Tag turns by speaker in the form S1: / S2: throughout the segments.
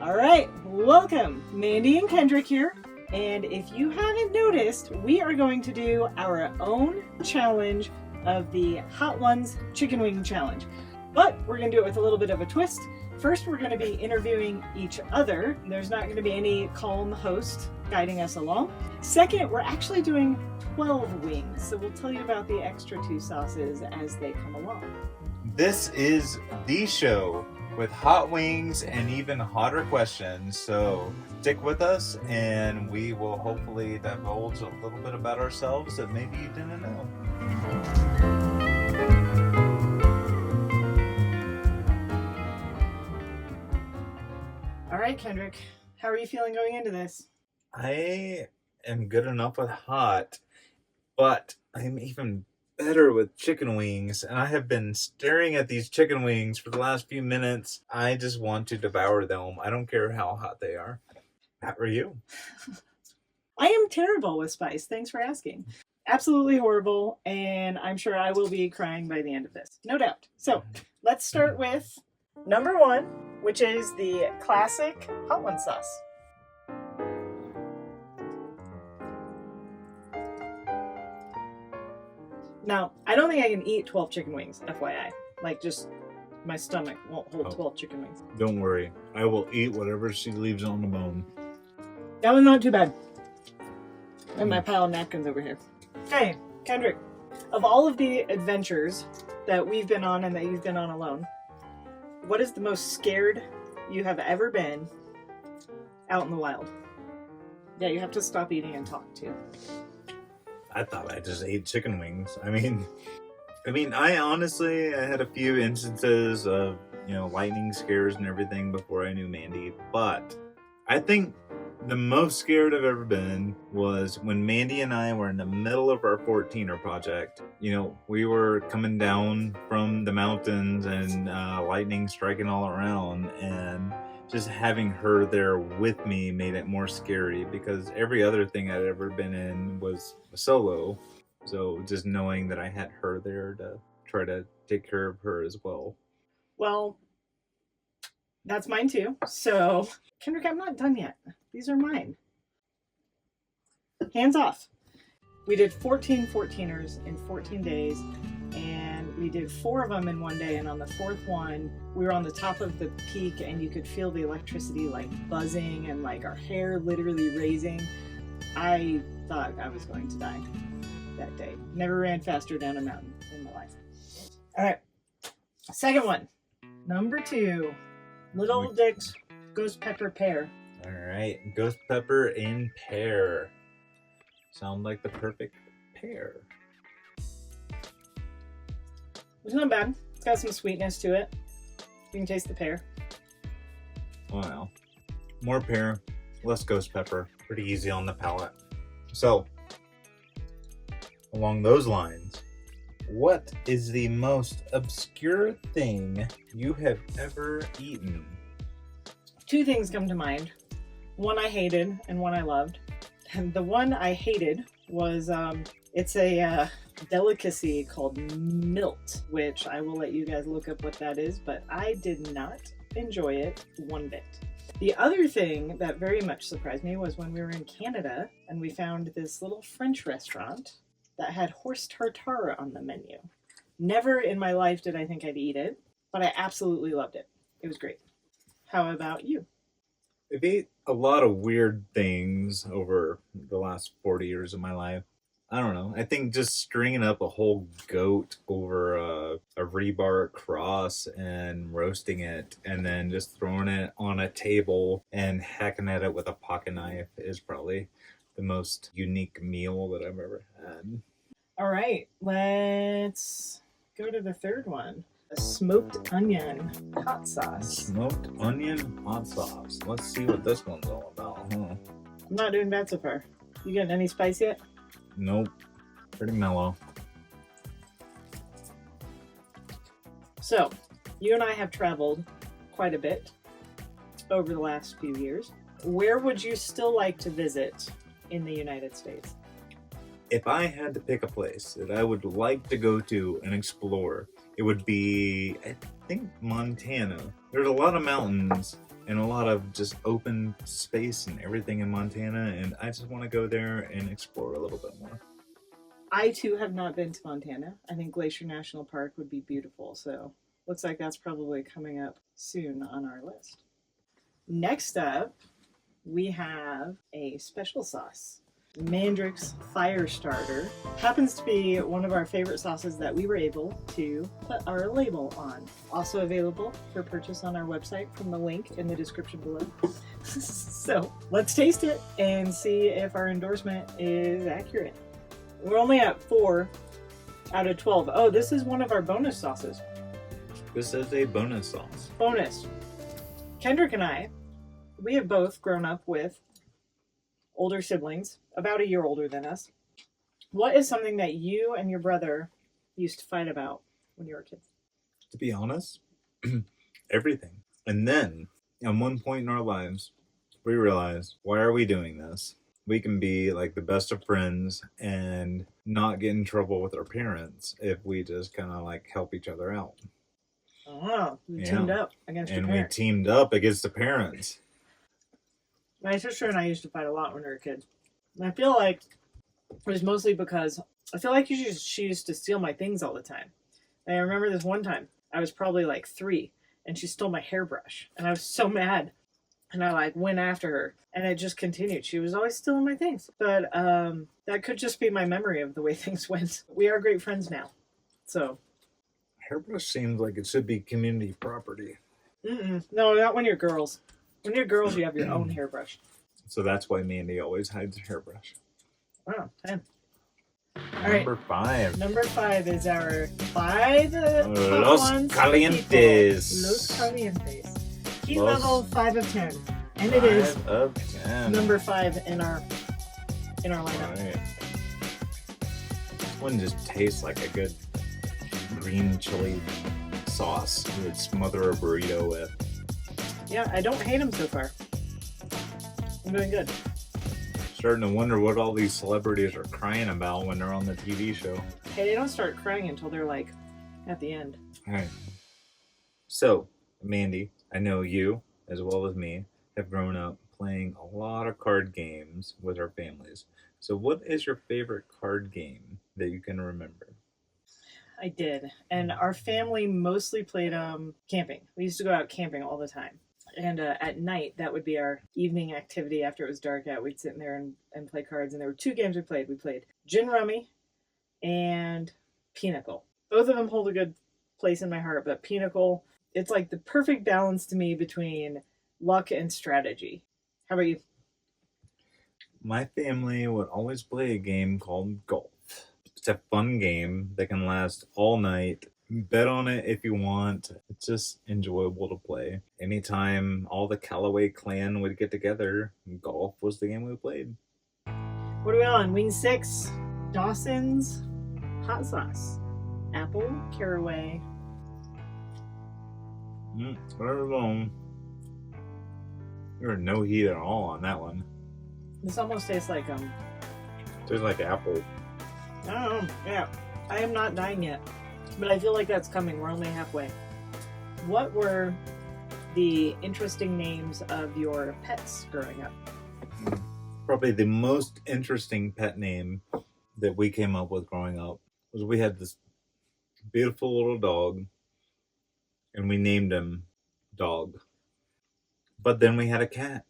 S1: All right, welcome. Mandy and Kendrick here. And if you haven't noticed, we are going to do our own challenge of the Hot Ones Chicken Wing Challenge. But we're going to do it with a little bit of a twist. First, we're going to be interviewing each other. There's not going to be any calm host guiding us along. Second, we're actually doing 12 wings. So we'll tell you about the extra 2 sauces as they come along.
S2: This is the show with hot wings and even hotter questions. So stick with us and we will hopefully divulge a little bit about ourselves that maybe you didn't know.
S1: All right, Kendrick, how are you feeling going into this?
S2: I am good enough with hot, but I'm even better with chicken wings, and I have been staring at these chicken wings for the last few minutes. I just want to devour them. I don't care how hot they are. How are you?
S1: I am terrible with spice. Thanks for asking. Absolutely horrible, and I'm sure I will be crying by the end of this. No doubt. So let's start with number 1, which is the classic Hot One sauce. Now, I don't think I can eat 12 chicken wings, FYI. Like, just my stomach won't hold 12 chicken wings.
S2: Don't worry. I will eat whatever she leaves on the bone.
S1: That was not too bad. And my pile of napkins over here. Okay, Kendrick, of all of the adventures that we've been on and that you've been on alone, what is the most scared you have ever been out in the wild? Yeah, you have to stop eating and talk too.
S2: I thought I just ate chicken wings. I mean, I honestly, I had a few instances of, lightning scares and everything before I knew Mandy, but I think the most scared I've ever been was when Mandy and I were in the middle of our 14er project. We were coming down from the mountains and lightning striking all around, and just having her there with me made it more scary because every other thing I'd ever been in was solo. So just knowing that I had her there to try to take care of her as well.
S1: Well, that's mine too. So, Kendrick, I'm not done yet. These are mine. Hands off. We did 14 14ers in 14 days, and we did 4 of them in one day, and on the 4th one, we were on the top of the peak, and you could feel the electricity like buzzing and like our hair literally raising. I thought I was going to die that day. Never ran faster down a mountain in my life. All right. Second one. Number 2. Little Dick's Ghost Pepper Pear.
S2: All right. Ghost pepper and pear. Sound like the perfect pear.
S1: It's not bad. It's got some sweetness to it. You can taste the pear.
S2: Wow. More pear, less ghost pepper. Pretty easy on the palate. So, along those lines, what is the most obscure thing you have ever eaten?
S1: 2 things come to mind. One I hated and one I loved. And the one I hated was, it's a delicacy called milt, which I will let you guys look up what that is, but I did not enjoy it one bit. The other thing that very much surprised me was when we were in Canada and we found this little French restaurant that had horse tartare on the menu. Never in my life did I think I'd eat it, but I absolutely loved it. It was great. How about you?
S2: I've ate a lot of weird things over the last 40 years of my life. I don't know. I think just stringing up a whole goat over a rebar cross and roasting it and then just throwing it on a table and hacking at it with a pocket knife is probably the most unique meal that I've ever had.
S1: All right, let's go to the third one. A smoked onion hot sauce.
S2: Smoked onion hot sauce. Let's see what this one's all about, huh?
S1: I'm not doing bad so far. You getting any spice yet?
S2: Nope. Pretty mellow.
S1: So, you and I have traveled quite a bit over the last few years. Where would you still like to visit in the United States?
S2: If I had to pick a place that I would like to go to and explore, it would be, I think, Montana. There's a lot of mountains and a lot of just open space and everything in Montana, and I just want to go there and explore a little bit more.
S1: I too have not been to Montana. I think Glacier National Park would be beautiful, so looks like that's probably coming up soon on our list. Next up, we have a special sauce. Mandrick's Fire Starter happens to be one of our favorite sauces that we were able to put our label on. Also available for purchase on our website from the link in the description below. So let's taste it and see if our endorsement is accurate. We're only at 4 out of 12. Oh, this is one of our bonus sauces.
S2: This is a bonus sauce.
S1: Bonus. Kendrick and I, we have both grown up with older siblings, about a year older than us. What is something that you and your brother used to fight about when you were kids?
S2: To be honest, everything. And then, at one point in our lives, we realized, why are we doing this? We can be like the best of friends and not get in trouble with our parents if we just kind of like help each other out.
S1: Oh, we teamed up against your
S2: And
S1: parents.
S2: we teamed up against the parents.
S1: My sister and I used to fight a lot when we were kids. And I feel like it was mostly because I feel like she used to steal my things all the time. And I remember this one time, I was probably like 3, and she stole my hairbrush. And I was so mad. And I like went after her, and it just continued. She was always stealing my things. But that could just be my memory of the way things went. We are great friends now. So.
S2: Hairbrush seems like it should be community property.
S1: No, not when you're girls. When you're girls, you have your own hairbrush.
S2: So that's why Mandy always hides her hairbrush.
S1: Wow, 10. All
S2: Number
S1: right.
S2: 5.
S1: Number 5 is our 5
S2: Los
S1: ones
S2: Calientes.
S1: Los Calientes. Key
S2: Los
S1: level 5 of 10. And it is
S2: 5 of 10.
S1: number 5 in our lineup.
S2: Right. This one just tastes like a good green chili sauce you would smother a burrito with.
S1: Yeah, I don't hate them so far. I'm doing good.
S2: Starting to wonder what all these celebrities are crying about when they're on the TV show.
S1: Hey, they don't start crying until they're like at the end.
S2: All right. So, Mandy, I know you, as well as me, have grown up playing a lot of card games with our families. So what is your favorite card game that you can remember?
S1: I did. And our family mostly played camping. We used to go out camping all the time. And at night, that would be our evening activity after it was dark out. We'd sit in there and play cards. And there were 2 games we played. We played Gin Rummy and Pinochle. Both of them hold a good place in my heart. But Pinochle, it's like the perfect balance to me between luck and strategy. How about you?
S2: My family would always play a game called golf. It's a fun game that can last all night. Bet on it if you want. It's just enjoyable to play. Anytime all the Callaway clan would get together, golf was the game we played.
S1: What are we on? Wing 6, Dawson's, Hot Sauce, Apple, Caraway.
S2: There were no heat at all on that one.
S1: This almost tastes like
S2: Tastes like apple.
S1: I don't know. Yeah, I am not dying yet, but I feel like that's coming. We're only halfway. What were the interesting names of your pets growing up?
S2: Probably the most interesting pet name that we came up with growing up was we had this beautiful little dog, and we named him Dog. But then we had a cat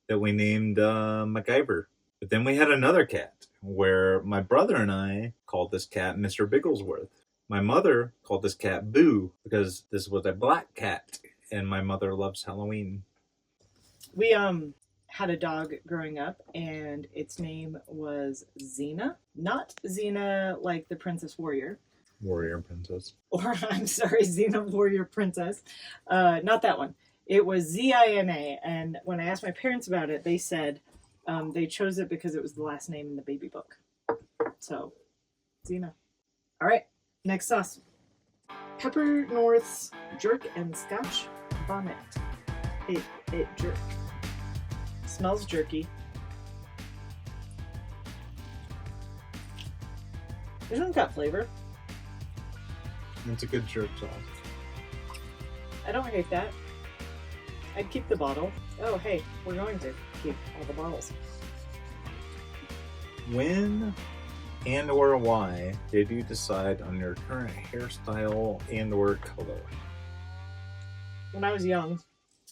S2: that we named MacGyver. But then we had another cat where my brother and I called this cat Mr. Bigglesworth. My mother called this cat Boo because this was a black cat, and my mother loves Halloween.
S1: We had a dog growing up, and its name was Xena. Not Xena like the Princess Warrior.
S2: Warrior Princess.
S1: Or, I'm sorry, Xena Warrior Princess. Not that one. It was Zina, and when I asked my parents about it, they said they chose it because it was the last name in the baby book. So, Xena. All right, next sauce. Pepper North's Jerk and Scotch Bonnet. It jerk. Smells jerky. This one's got flavor.
S2: It's a good jerk sauce.
S1: I don't hate that. I'd keep the bottle. Oh, hey, we're going to keep all the bottles.
S2: When and or why did you decide on your current hairstyle and or color?
S1: When I was young,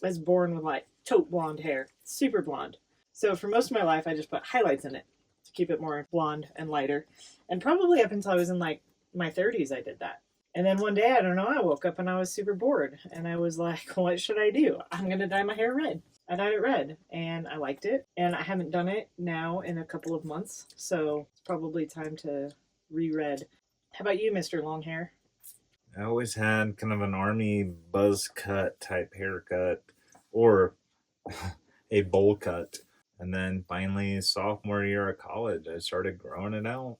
S1: I was born with like taupe blonde hair, super blonde. So for most of my life, I just put highlights in it to keep it more blonde and lighter. And probably up until I was in like my 30s, I did that. And then one day, I don't know, I woke up and I was super bored. And I was like, what should I do? I'm going to dye my hair red. I dyed it red and I liked it. And I haven't done it now in a couple of months. So it's probably time to re-red. How about you, Mr. Longhair?
S2: I always had kind of an army buzz cut type haircut or a bowl cut. And then finally, sophomore year of college, I started growing it out.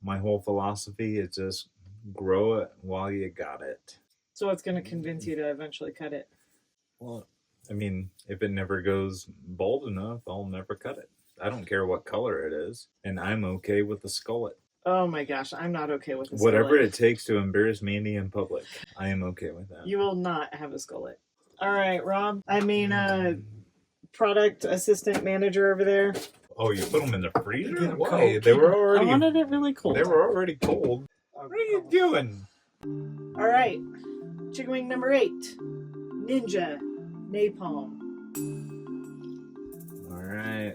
S2: My whole philosophy is just grow it while you got it.
S1: So what's going to convince you to eventually cut it?
S2: Well, I mean, if it never goes bald enough, I'll never cut it. I don't care what color it is. And I'm okay with the skullet.
S1: Oh my gosh, I'm not okay with this.
S2: Whatever it takes to embarrass Mandy in public, I am okay with that.
S1: You will not have a skullet. All right, Rob. Product assistant manager over there.
S2: Oh, you put them in the freezer? Why?
S1: Cold.
S2: They were already.
S1: I wanted it really cold.
S2: They were already cold. What are you doing?
S1: All right, chicken wing number 8, Ninja Napalm.
S2: All right.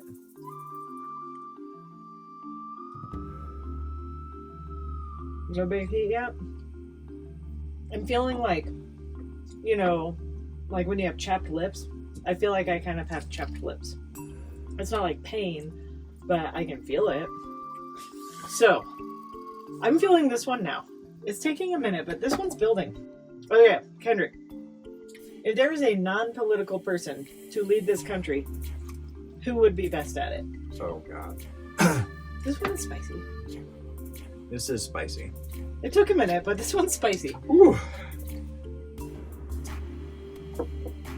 S1: No big heat yet. I'm feeling like, like when you have chapped lips. I feel like I kind of have chapped lips. It's not like pain, but I can feel it. So, I'm feeling this one now. It's taking a minute, but this one's building. Okay, Kendrick. If there is a non-political person to lead this country, who would be best at it?
S2: Oh, God.
S1: This one's spicy.
S2: This is spicy.
S1: It took a minute, but this one's spicy.
S2: Whew.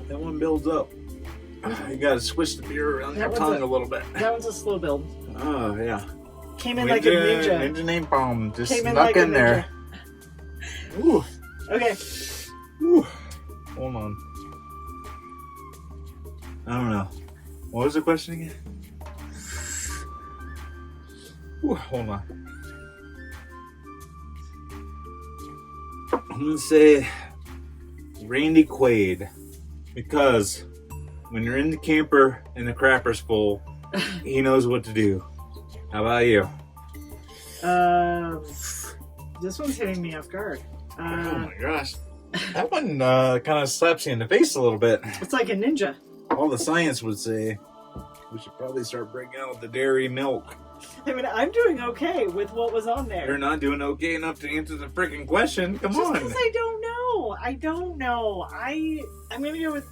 S2: That one builds up. You gotta switch the beer around your tongue a little bit.
S1: That one's a slow build.
S2: Oh, yeah.
S1: Came in like a ninja.
S2: Ninja napalm just
S1: Came in
S2: snuck
S1: like
S2: in
S1: a
S2: there. Ooh.
S1: Okay.
S2: Ooh. Hold on. I don't know. What was the question again? Ooh, hold on. I'm gonna say Randy Quaid, because when you're in the camper and the crapper's full, he knows what to do. How about you?
S1: This one's hitting me off guard.
S2: Oh my gosh. That one kind of slaps you in the face a little bit.
S1: It's like a ninja.
S2: All the science would say we should probably start breaking out the dairy milk.
S1: I mean, I'm doing okay with what was on there.
S2: You're not doing okay enough to answer the freaking question. Come on.
S1: Just because I don't know. I'm going to go with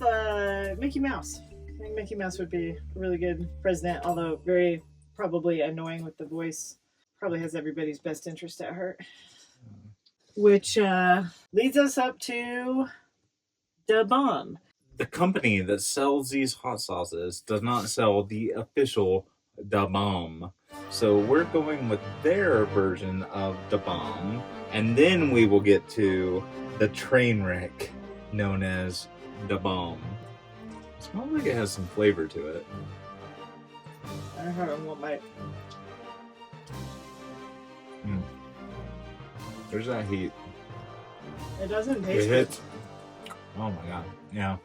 S1: Mickey Mouse. I think Mickey Mouse would be a really good president, although very probably annoying with the voice. Probably has everybody's best interest at heart. Which leads us up to Da Bomb.
S2: The company that sells these hot sauces does not sell the official Da Bomb. So we're going with their version of Da Bomb, and then we will get to the train wreck known as Da Bomb. It smells like it has some flavor to it.
S1: I heard him one bite.
S2: There's that heat.
S1: It doesn't
S2: It
S1: taste good.
S2: hits. Oh my god. Yeah.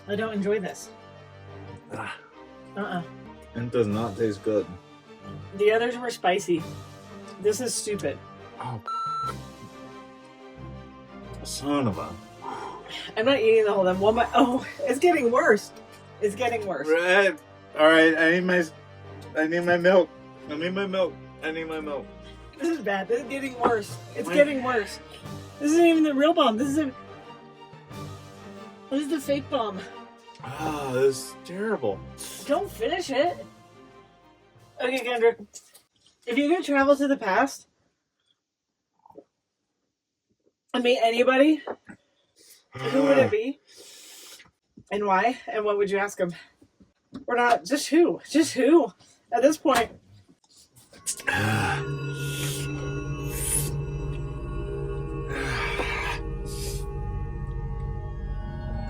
S1: I don't enjoy this.
S2: It does not taste good.
S1: The others were spicy. This is stupid.
S2: Oh. Son of a.
S1: I'm not eating the whole thing. One bite. Oh, it's getting worse. It's getting worse.
S2: Red. All right. I need my milk. I need my milk.
S1: This is bad. This is getting worse. It's getting worse. This isn't even the real bomb. This is the fake bomb.
S2: Ah, this is terrible.
S1: Don't finish it. Okay, Kendrick. If you could travel to the past and meet anybody, who would it be? And why? And what would you ask them? Or not, just who? Just who? At this point.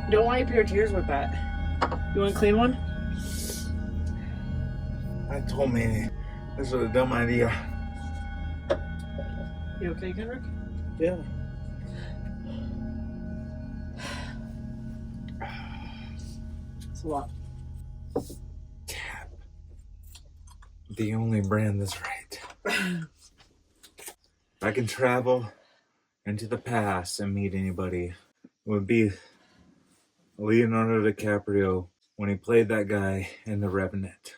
S1: Don't wipe your tears with that. You want a clean one?
S2: I told me this was a dumb idea.
S1: You okay, Kendrick?
S2: Yeah.
S1: It's a lot.
S2: Tap. The only brand that's right. If I can travel into the past and meet anybody, it would be Leonardo DiCaprio when he played that guy in The Revenant.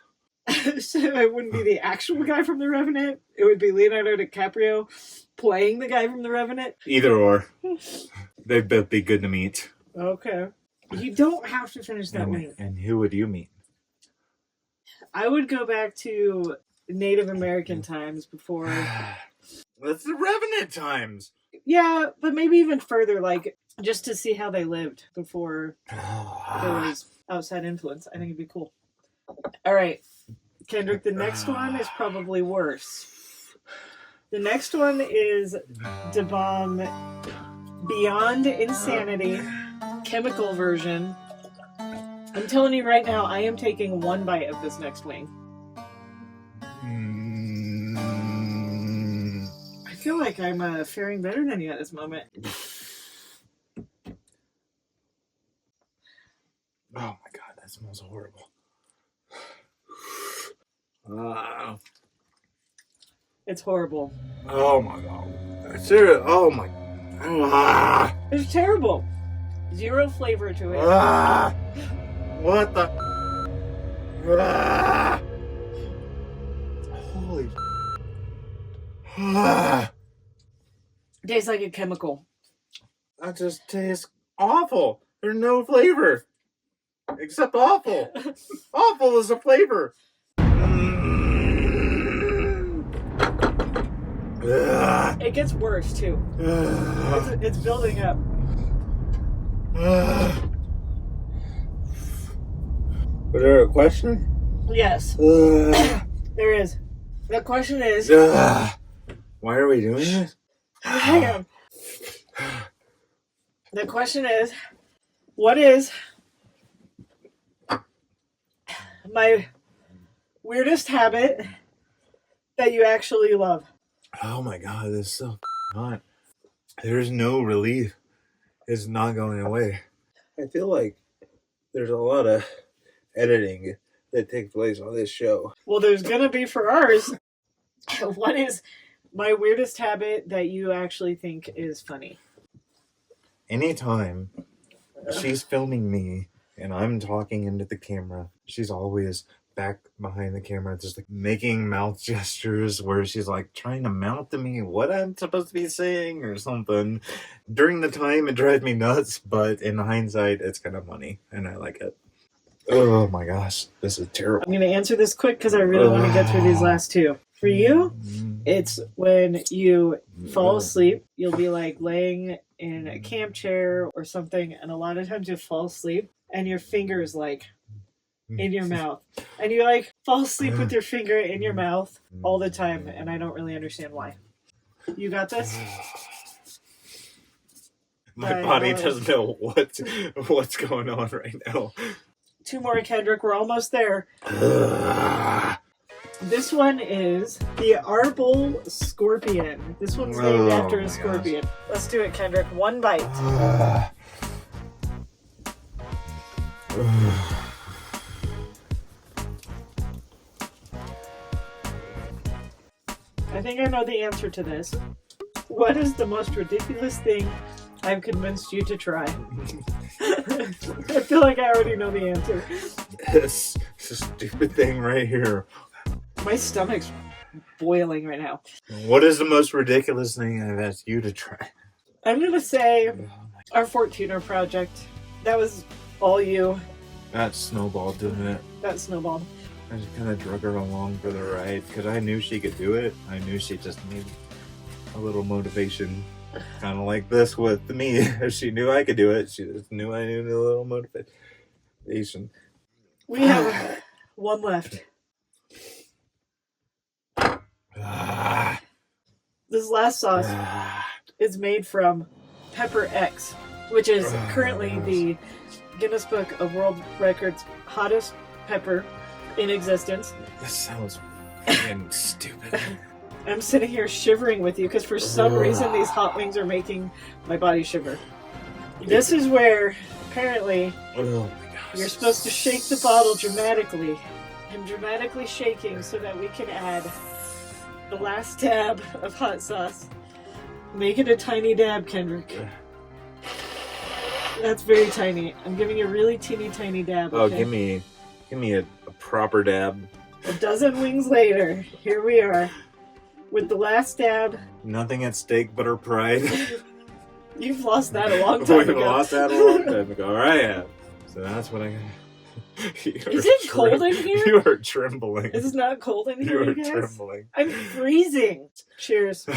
S1: So it wouldn't be the actual guy from The Revenant. It would be Leonardo DiCaprio playing the guy from The Revenant.
S2: Either or. They'd both be good to meet.
S1: Okay. You don't have to finish that wing.
S2: And who would you meet?
S1: I would go back to Native American times before.
S2: That's The Revenant times.
S1: Yeah, but maybe even further, like just to see how they lived before there was outside influence. I think it'd be cool. All right, Kendrick, the next one is probably worse. The next one is the bomb Beyond Insanity chemical version. I'm telling you right now, I am taking one bite of this next wing. I feel like I'm faring better than you at this moment.
S2: Oh my god, that smells horrible.
S1: It's horrible.
S2: Oh my god. Seriously, oh my.
S1: It's terrible. Zero flavor to it.
S2: What the? Holy.
S1: Tastes like a chemical.
S2: That just tastes awful. There's no flavor. Except awful. Awful is a flavor.
S1: It gets worse too. It's building up.
S2: Was there a question?
S1: Yes. There is. The question is...
S2: Why are we doing this?
S1: Hang on. The question is, what is my weirdest habit that you actually love?
S2: Oh my god, this is so hot. There's no relief. It's not going away. I feel like there's a lot of editing that takes place on this show.
S1: Well, there's gonna be for ours. What is my weirdest habit that you actually think is funny?
S2: Anytime she's filming me and I'm talking into the camera, she's always back behind the camera just like making mouth gestures where she's like trying to mouth to me what I'm supposed to be saying or something. During the time it drives me nuts, but in hindsight it's kind of funny and I like it. Oh my gosh, this is terrible.
S1: I'm going to answer this quick because I really want to get through these last two. For you, it's when you fall asleep, you'll be like laying in a camp chair or something, and a lot of times you fall asleep and your finger's like in your mouth. And you like fall asleep with your finger in your mouth all the time, and I don't really understand why. You got this?
S2: My body doesn't know what's going on right now.
S1: Two more, Kendrick. We're almost there. This one is the Arbol Scorpion. This one's named after a scorpion. Gosh. Let's do it, Kendrick. One bite. I think I know the answer to this. What is the most ridiculous thing I've convinced you to try? I feel like I already know the answer.
S2: This stupid thing right here.
S1: My stomach's boiling right now.
S2: What is the most ridiculous thing I've asked you to try?
S1: I'm going to say our 14er project. That was all you.
S2: That snowballed, didn't it?
S1: That snowballed.
S2: I just kind of drug her along for the ride because I knew she could do it. I knew she just needed a little motivation. Kind of like this with me. She knew I could do it. She just knew I needed a little motivation.
S1: We have one left. This last sauce is made from Pepper X, which is currently the Guinness Book of World Records hottest pepper in existence.
S2: This sounds fucking stupid.
S1: I'm sitting here shivering with you because for some reason these hot wings are making my body shiver. This is where apparently you're supposed to shake the bottle dramatically. I'm dramatically shaking so that we can add the last dab of hot sauce. Make it a tiny dab, Kendrick. That's very tiny. I'm giving you a really teeny tiny dab.
S2: Oh,
S1: okay?
S2: give me a proper dab.
S1: A dozen wings later, here we are with the last dab.
S2: Nothing at stake but our pride.
S1: You've lost that a long time ago.
S2: We've lost that a long time ago. All right, yeah. So that's what I got.
S1: Is it cold in here?
S2: You are trembling.
S1: It's not cold in here,
S2: You are
S1: you guys?
S2: trembling.
S1: I'm freezing. Cheers.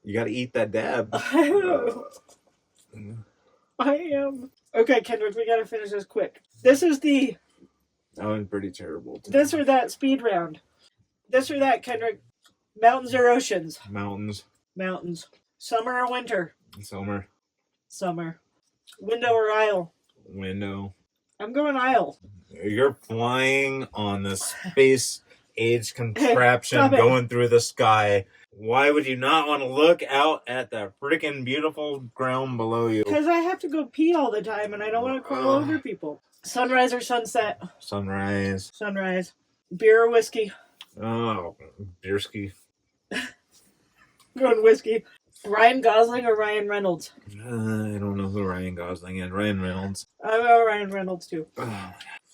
S2: You got to eat that dab.
S1: I am. Okay, Kendrick, we gotta finish this quick. This is the
S2: That one's pretty terrible.
S1: this or that speed round. This or that, Kendrick. Mountains or oceans?
S2: Mountains.
S1: Mountains. Summer or winter?
S2: Summer.
S1: Summer. Window or aisle?
S2: Window.
S1: I'm going aisle.
S2: You're flying on the space age contraption
S1: stop it.
S2: going through the sky. Why would you not want to look out at the freaking beautiful ground below you?
S1: Because I have to go pee all the time and I don't want to crawl over people. Sunrise or sunset?
S2: Sunrise.
S1: Sunrise. Beer or whiskey?
S2: Oh, beerski.
S1: Going whiskey. Ryan Gosling or Ryan Reynolds?
S2: I don't know who Ryan Gosling is. Ryan Reynolds.
S1: I know Ryan Reynolds too.
S2: Oh,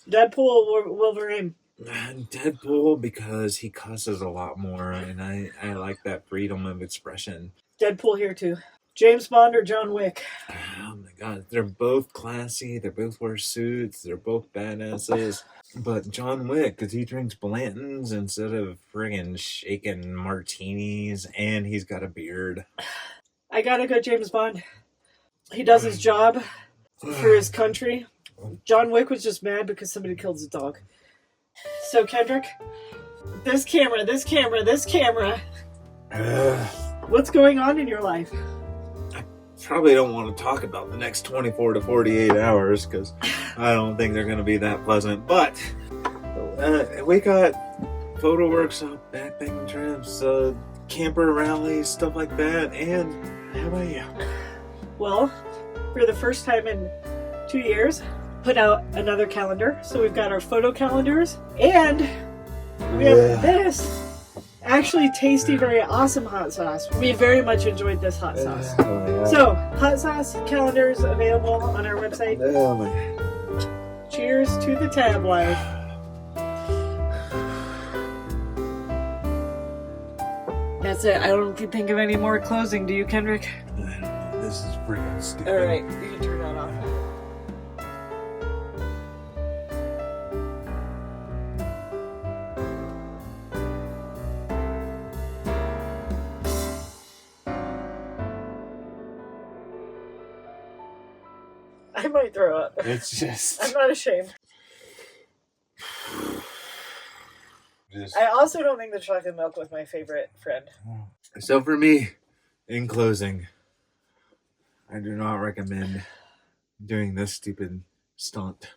S1: Deadpool or Wolverine?
S2: Deadpool, because he cusses a lot more, and I like that freedom of expression.
S1: Deadpool here too. James Bond or John Wick?
S2: Oh my god, they're both classy, they both wear suits, they're both badasses. But John Wick, because he drinks Blanton's instead of friggin' shaking martinis, and he's got a beard.
S1: I gotta go James Bond. He does his job for his country. John Wick was just mad because somebody killed his dog. So Kendrick, this camera. What's going on in your life?
S2: Probably don't want to talk about the next 24 to 48 hours because I don't think they're going to be that pleasant. But we got photo workshop, backpacking trips, camper rallies, stuff like that. And how about you?
S1: Well, for the first time in 2 years, put out another calendar. So we've got our photo calendars and we have this actually tasty, very awesome hot sauce. We very much enjoyed this hot sauce. So, hot sauce calendars available on our website.
S2: Oh my god.
S1: Cheers to the tab life. That's it. I don't think of any more closing. Do you, Kendrick?
S2: I don't know. This is freaking stupid.
S1: Alright, you can turn that off. I might throw up.
S2: It's just.
S1: I'm not ashamed. I also don't think the chocolate milk was my favorite friend.
S2: So for me, in closing, I do not recommend doing this stupid stunt.